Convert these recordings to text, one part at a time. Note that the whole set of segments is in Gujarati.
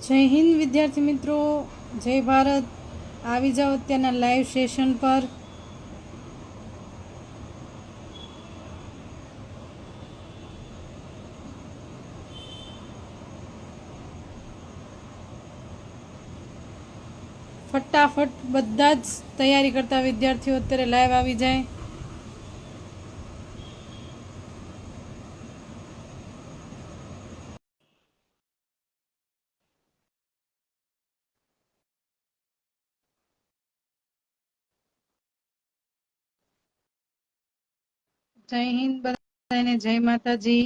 જય હિન્દ વિદ્યાર્થી મિત્રો, જય ભારત. આવી જાઓ અત્યારના લાઈવ સેશન પર. ફટાફટ બધા જ તૈયારી કરતા વિદ્યાર્થીઓ અત્યારે લાઈવ આવી જાય. જય હિન્દ બધાને, જય માતાજી.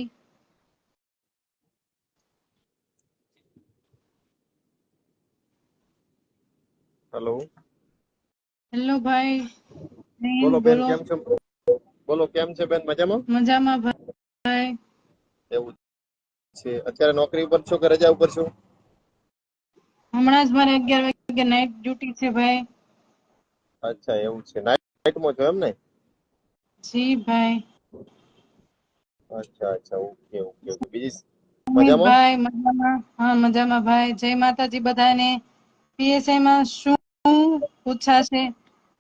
હેલો. હેલો ભાઈ. જય હિન્દ. બોલો બેન, બોલો. કેમ છો? બોલો, કેમ છે બેન? મજામાં? મજામાં ભાઈ. એવું છે. અત્યારે નોકરી ઉપર છો કે રજા ઉપર છો? હમણાં જ મારે 11 વાગે નાઇટ ડ્યુટી છે ભાઈ. અચ્છા, એવું છે. નાઇટમાં છો એમ ને? જી ભાઈ. અચ્છા અચ્છા, ઓકે ઓકે ઓકે. બીજી મજામાં? ભાઈ મજામાં. હા મજામાં ભાઈ. જય માતાજી બધાને. પીએસઆઈ માં શું પૂછાશે?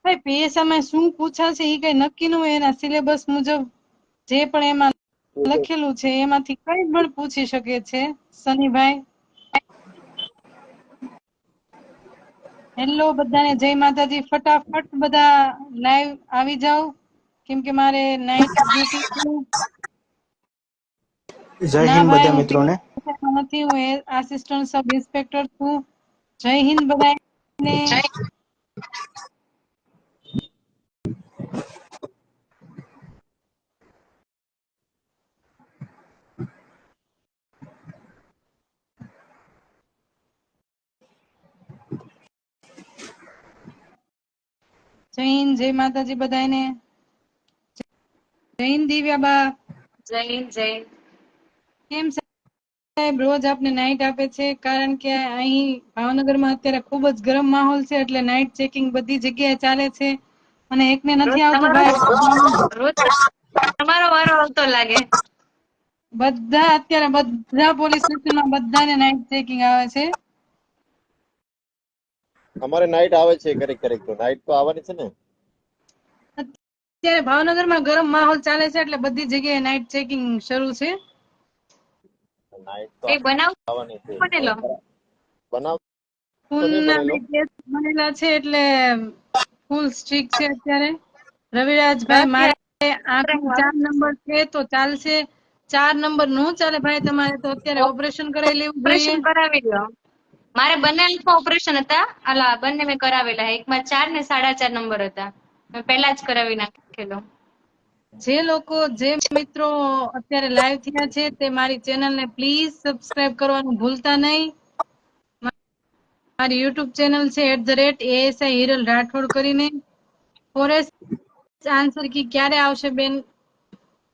ભાઈ પીએસઆઈ માં શું પૂછાશે એ કઈ નક્કી ન હોય. એના સિલેબસ મુજબ જે પણ એમાં લખેલું છે એમાંથી કઈ પણ પૂછી શકે છે સનીભાઈ. હેલો બધાને, જય માતાજી. ફટાફટ બધા લાઈવ આવી જાઓ, કેમ કે મારે નાઇટ ડ્યુટી છે. જય ના હિન્દ ભાઈ, બધા હું મિત્રોને. નથી, હું આસિસ્ટન્ટ સબ ઇન્સ્પેક્ટર છું. જય હિન્દ બધાને. જય હિન્દ, જય માતાજી બધાને. જય હિન્દ દિવ્યા બા. જય હિન્દ. જય હિન્દ. કેમ સાહેબ રોજ આપને નાઇટ આપે છે? કારણ કે અહીં ભાવનગરમાં અત્યારે ખૂબ જ ગરમ માહોલ છે, એટલે નાઇટ ચેકિંગ બધી જગ્યાએ ચાલે છે અને એકને રોજ નથી આવતું તમારો ભાઈ. રોજ તમારો વારો આવતો લાગે. બધા અત્યારે બધા પોલીસ સ્ટેશનમાં બધાને નાઇટ ચેકિંગ આવે છે. અમારે નાઇટ આવે છે ક્યારેક ક્યારેક. તો નાઇટ તો આવવાની છે ને. અત્યારે ભાવનગરમાં ગરમ માહોલ ચાલે છે, એટલે બધી જગ્યાએ નાઇટ ચેકિંગ શરૂ છે. નાઇટ તો એ બનાવ આવવાની છે. બનેલો. બનાવ તો નહીં ખૂનના બનેલો. કેસ બનેલા છે, એટલે ફૂલ સ્ટ્રીક છે અત્યારે. રવિરાજભાઈ, નથી મારે આંખનો 4 નંબર છે તો ચાલશે. 4 નંબર નો ચાલે ભાઈ, તમારે તો અત્યારે ઓપરેશન કરાવી લેવું જોઈએ. ઓપરેશન કરાવી લો. મારે બંને આંખમાં ઓપરેશન હતા. આલા બંને મેં કરાવેલા. એકમાં 4 ને 4.5 નંબર હતા. મેં પહેલા જ કરાવી નાખેલો. જે મિત્રો અત્યારે લાઈવ થયા છે તે મારી ચેનલને પ્લીઝ સબસ્ક્રાઇબ કરવાનું ભૂલતા નહીં. મારી યુટ્યુબ ચેનલ છે @ASI હિરલ રાઠોડ કરીને. ફોરેસ્ટ આન્સર કી ક્યારે આવશે બેન?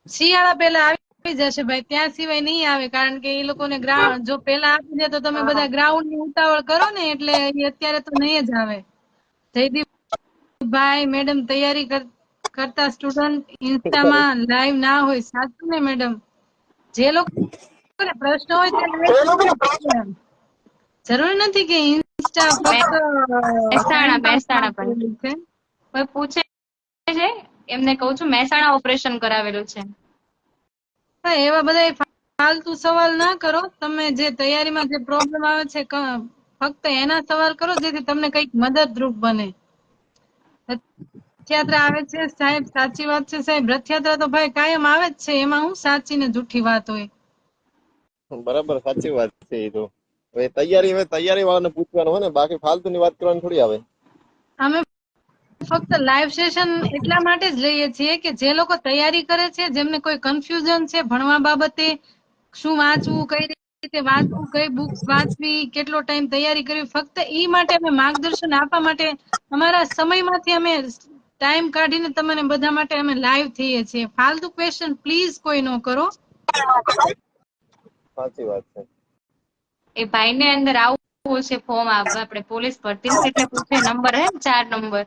શિયાળા પહેલા આવી જશે ભાઈ, ત્યાં સિવાય નહીં આવે. કારણ કે એ લોકોને જો પહેલા આપી દે તો તમે બધા ગ્રાઉન્ડ ની ઉતાવળ કરો ને, એટલે એ અત્યારે તો નહીં જ આવે. જયદીપભાઈ મેડમ તૈયારી કરતા સ્ટુડન્ટ ઇન્સ્ટામાં લાઈવ ના હોય. સાચું ને મેડમ? જે લોકોને પ્રશ્ન હોય તે લાઈવ પૂછે. જરૂરી નથી કે ઇન્સ્ટા ફક્ત ટાઈમ પાસ મહેસાણા પણ કરેલું છે. કોઈ પૂછે છે એમને કહું છું મહેસાણા ઓપરેશન કરાવેલું છે. હા, એવા બધા ફાલતુ સવાલ ના કરો. તમે જે તૈયારીમાં જે પ્રોબ્લેમ આવે છે ફક્ત એના સવાલ કરો, જેથી તમને કંઈક મદદરૂપ બને. રથયાત્રા આવે છે સાહેબ, સાચી વાત છે સાહેબ. રથયાત્રા તો ભાઈ કાયમ આવે જ છે, એમાં હું સાચી ને જૂઠી વાત હોય. બરાબર, સાચી વાત છે. એ તો હવે તૈયારી વાળાને પૂછવાનું હોય ને, બાકી ફાલતુની વાત કરવાની થોડી આવે. અમે ફક્ત લાઈવ સેશન એટલા માટે જ લઈએ છીએ કે જે લોકો તૈયારી કરે છે, જેમને કોઈ કન્ફ્યુઝન છે ભણવા બાબતે, શું વાંચવું, કઈ રીતે વાંચવું, કઈ બુક્સ વાંચવી, કેટલો ટાઈમ તૈયારી કરવી, ફક્ત ઈ માટે અમે માર્ગદર્શન આપવા માટે અમારા સમયમાંથી અમે ટાઈમ કાઢીને તમને બધા માટે અમે લાઈવ થઈએ છીએ. ફાલતુ ક્વેશ્ચન પ્લીઝ કોઈ ન કરો. સાચી વાત છે. એ ભાઈને અંદર આવું છે ફોર્મ આપણે પોલીસ ભરતી એટલે પૂછે નંબર હે 4 નંબર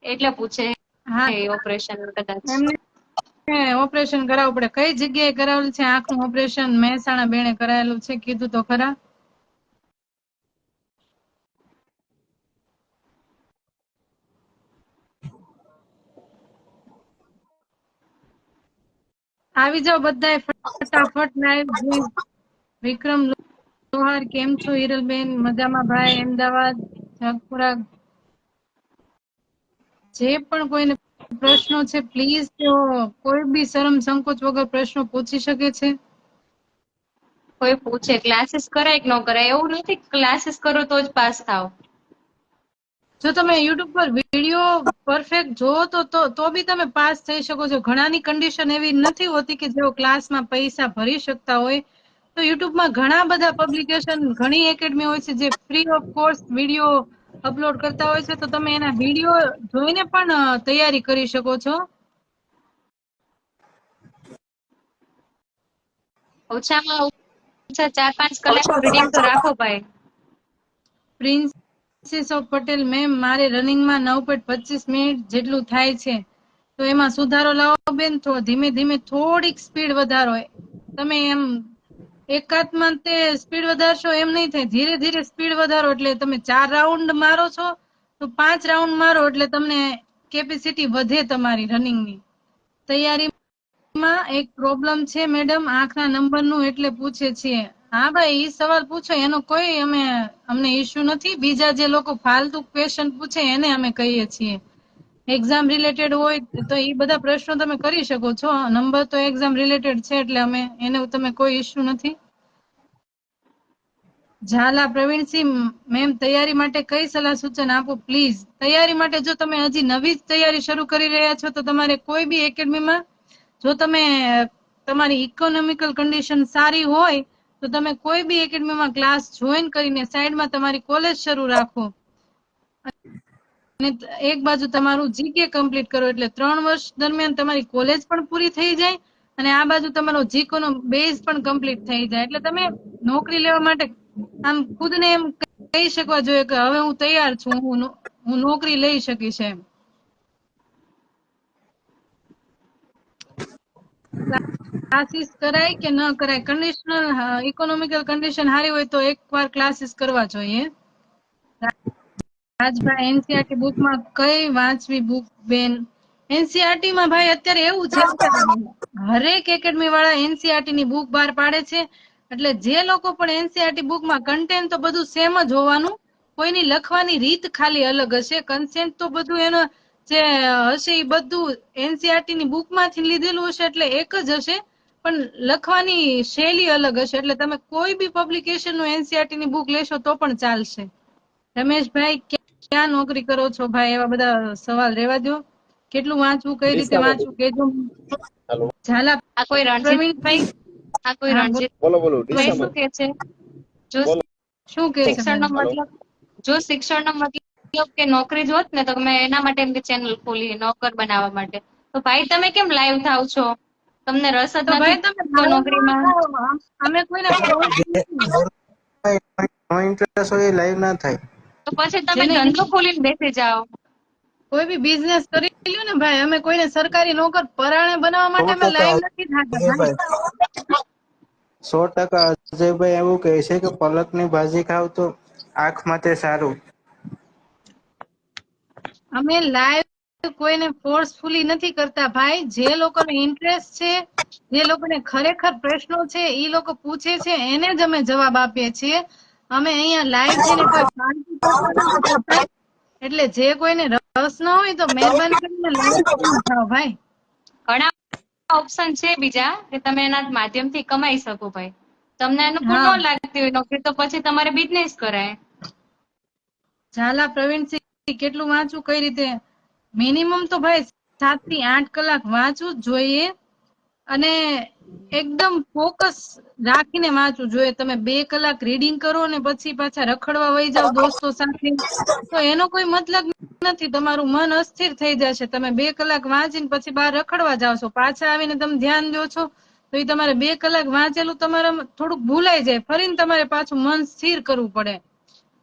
એટલે પૂછે હા, ઓપરેશન કદાચ. એમને ઓપરેશન કરાવવું પડે. કઈ જગ્યાએ કરાવેલું છે આંખનું ઓપરેશન? મહેસાણા બેને કરાયેલું છે, કીધું તો ખરા. આવી જાઓ બધાય ફટાફટ લાઈવ જોઈન. વિક્રમ લોહાર કેમ છો? હિરલબેન મજામાં ભાઈ, અમદાવાદ જગપુરા. જે પણ કોઈને પ્રશ્નો છે પ્લીઝ તેઓ કોઈ બી શરમ સંકોચ વગર પ્રશ્નો પૂછી શકે છે. કોઈ પૂછે ક્લાસીસ કરાય કે ન કરાય, એવું નથી ક્લાસીસ કરો તો જ પાસ થાવ. જો તમે યુટ્યુબ પર વિડીયો પરફેક્ટ જોવો તો બી તમે પાસ થઈ શકો છો. ઘણાની કન્ડિશન એવી નથી હોતી કે જેઓ ક્લાસમાં પૈસા ભરી શકતા હોય. તો યુટ્યુબમાં ઘણા બધા પબ્લિકેશન, ઘણી એકેડમી હોય છે જે free of course video upload કરતા હોય છે. તો તમે એના વિડીયો જોઈને પણ તૈયારી કરી શકો છો. ઓછામાં ઓછા 4-5 કલાકનું રીડિંગ તો રાખો ભાઈ. પ્રિન્સેસ ઓફ પટેલ મેમ, મારે રનિંગમાં 9.25 મિનિટ જેટલું થાય છે, તો એમાં સુધારો લાવો બેન. ધીમે ધીમે થોડીક સ્પીડ વધારો. તમે એમ એકાતમાં તે સ્પીડ વધારશો એમ નહીં થાય. ધીરે ધીરે સ્પીડ વધારો. એટલે તમે 4 રાઉન્ડ મારો છો તો 5 રાઉન્ડ મારો એટલે તમને કેપેસિટી વધે તમારી રનિંગની. તૈયારીમાં એક પ્રોબ્લેમ છે મેડમ, આંખના નંબરનું, એટલે પૂછે છીએ. હા ભાઈ, ઈ સવાલ પૂછો, એનો કોઈ અમને ઇશ્યુ નથી. બીજા જે લોકો ફાલતુ ક્વેશ્ચન પૂછે એને અમે કહીએ છીએ. એક્ઝામ રિલેટેડ હોય તો એ બધા પ્રશ્નો તમે કરી શકો છો. નંબર તો એક્ઝામ રિલેટેડ છે એટલે અમે એને તમે કોઈ ઇશ્યુ નથી. ઝાલા પ્રવીણસિંહ મેમ, તૈયારી માટે કઈ સલાહ સૂચન આપો પ્લીઝ. તૈયારી માટે જો તમે હજી નવી જ તૈયારી શરૂ કરી રહ્યા છો તો તમારે કોઈ બી એકેડમીમાં, જો તમે તમારી ઇકોનોમિકલ કન્ડિશન સારી હોય તો તમે કોઈ બી એકેડમીમાં ક્લાસ જોઈન કરીને સાઈડમાં તમારી કોલેજ શરૂ રાખો. અને એક બાજુ તમારું જીકે કમ્પ્લીટ કરો. એટલે 3 વર્ષ દરમિયાન તમારી કોલેજ પણ પૂરી થઈ જાય અને આ બાજુ તમારો જીકો નો બેઝ પણ કમ્પ્લીટ થઈ જાય. એટલે તમે નોકરી લેવા માટે આમ ખુદને એમ કહી શકવા જોઈએ કે હવે હું તૈયાર છું, હું નોકરી લઈ શકીશ એમ. ક્લાસીસ કરાય કે ન કરાય, કન્ડિશનલ ઇકોનોમિકલ કન્ડિશન સારી હોય તો એકવાર ક્લાસીસ કરવા જોઈએ. રાજભાઈ, એનસીઆરટી બુકમાં કઈ વાંચવી બુક બેન? એનસીઆરટી માં ભાઈ અત્યારે એવું છે કે હરેક એકેડમી વાળા એનસીઆરટી ની બુક બહાર પાડે છે. એટલે જે લોકો પણ એનસીઆરટી બુકમાં, કન્ટેન્ટ તો બધું સેમ જ હોવાનું, કોઈની લખવાની રીત ખાલી અલગ હશે. કન્સેન્ટ તો બધું એનો જે હશે એ બધું એનસીઆરટી ની બુકમાંથી લીધેલું હશે એટલે એક જ હશે, પણ લખવાની શૈલી અલગ હશે. એટલે તમે કોઈ બી પબ્લિકેશન નું એનસીઆરટી ની બુક લેશો તો પણ ચાલશે. રમેશભાઈ, ક્યાં નોકરી કરો છો ભાઈ? એવા બધા સવાલ રહેવા દો. કેટલું વાંચવું, કઈ રીતે ડીસામાં વાંચવું કેજો. હેલો, ઝાલા આ કોઈ રણજીતભાઈ, પ્રવીણસિંહ, આ કોઈ હા બોલો. બોલો બોલો, રણજીતભાઈ શું ડીસામાં કે છે? જો બોલો. શું કે છે શિક્ષણનો ભાઈ? હેલો, મતલબ, જો શિક્ષણનો મતલબ કે નોકરી જ હોત ને તો મેં એના માટે એમની ચેનલ ખોલી નોકર બનાવવા માટે. તો ભાઈ તમે કેમ લાઈવ થાવ છો? તમને રસ જ તો નથી ભાઈ તમે તો લાઈવ ન નોકરીમાં? થાઓ. અમે કોઈને ફોર્સ નથી. નો ઇન્ટરેસ્ટ હોય એ લાઈવ ના થાય. તો પછી તમે જેને ધંધો ખોલીને બેસી જાઓ. કોઈ બી બિઝનેસ કરી લ્યો ને ભાઈ. અમે કોઈને સરકારી નોકર પરાણે બનાવવા માટે અમે લાઈવ નથી થતા ભાઈ. 100% અજયભાઈ એવું કહે છે કે પલકની ભાજી ખાવ તો આંખ માટે સારું. અમે લાઈવ કોઈને ફોર્સફુલી નથી કરતા ભાઈ. જે લોકોને ઇન્ટરેસ્ટ છે, જે લોકોને ખરેખર પ્રશ્નો છે એ લોકો પૂછે છે, એને જ અમે જવાબ આપીએ છીએ. અમે અહીંયા લાઈવ થઈને કોઈ ફાલતુ ચર્ચા નથી કરતા. એટલે જે કોઈને રસ ન હોય તો મહેરબાની કરીને લાઈવ ન થાઓ ભાઈ. ઘણા ઓપ્શન છે બીજા કે તમે એના માધ્યમથી કમાઈ શકો ભાઈ. તમને અનુકૂળ હા, ન લાગતી હોય નોકરી તો પછી તમારે બિઝનેસ કરાય. ઝાલા પ્રવીણસિંહ, કેટલું વાંચવું, કઈ રીતે? મિનિમમ તો ભાઈ 7 થી 8 કલાક વાંચવું જ જોઈએ અને એકદમ ફોકસ રાખીને વાંચવું જોઈએ. તમે 2 કલાક રીડિંગ કરો ને પછી પાછા રખડવા વહી જાવ દોસ્તો સાથે તો એનો કોઈ મતલબ નથી. તમારું મન અસ્થિર થઈ જશે. તમે 2 કલાક વાંચીને પછી બહાર રખડવા જાવ છો, પાછા આવીને તમે ધ્યાન દો છો તો એ તમારે 2 કલાક વાંચેલું તમારે થોડુંક ભૂલાઈ જાય. ફરીને તમારે પાછું મન સ્થિર કરવું પડે.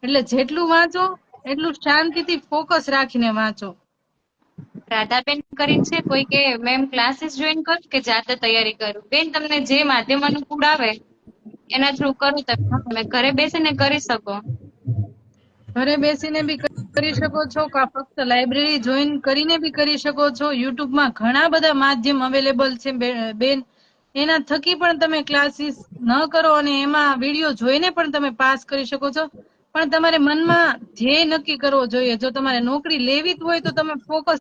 એટલે જેટલું વાંચો એટલું શાંતિથી ફોકસ રાખીને વાંચો. રાધાબેન કરીને છે કોઈ કે મેમ ક્લાસીસ જોઈન કર કે જાતે તૈયારી કરું? બેન તમને જે માધ્યમ અનુકૂળ આવે એના થ્રુ કરું. તમે ઘરે બેસીને કરી શકો. ઘરે બેસીને બી કરી શકો છો કે ફક્ત લાઇબ્રેરી જોઈન કરીને બી કરી શકો છો. યુટ્યુબમાં ઘણા બધા માધ્યમ અવેલેબલ છે બેન. એના થકી પણ તમે ક્લાસીસ ન કરો અને એમાં વિડીયો જોઈને પણ તમે પાસ કરી શકો છો. પણ તમારે મનમાં ધ્યેય નક્કી કરવો જોઈએ. જો તમારે નોકરી લેવી જ હોય તો તમે ફોકસ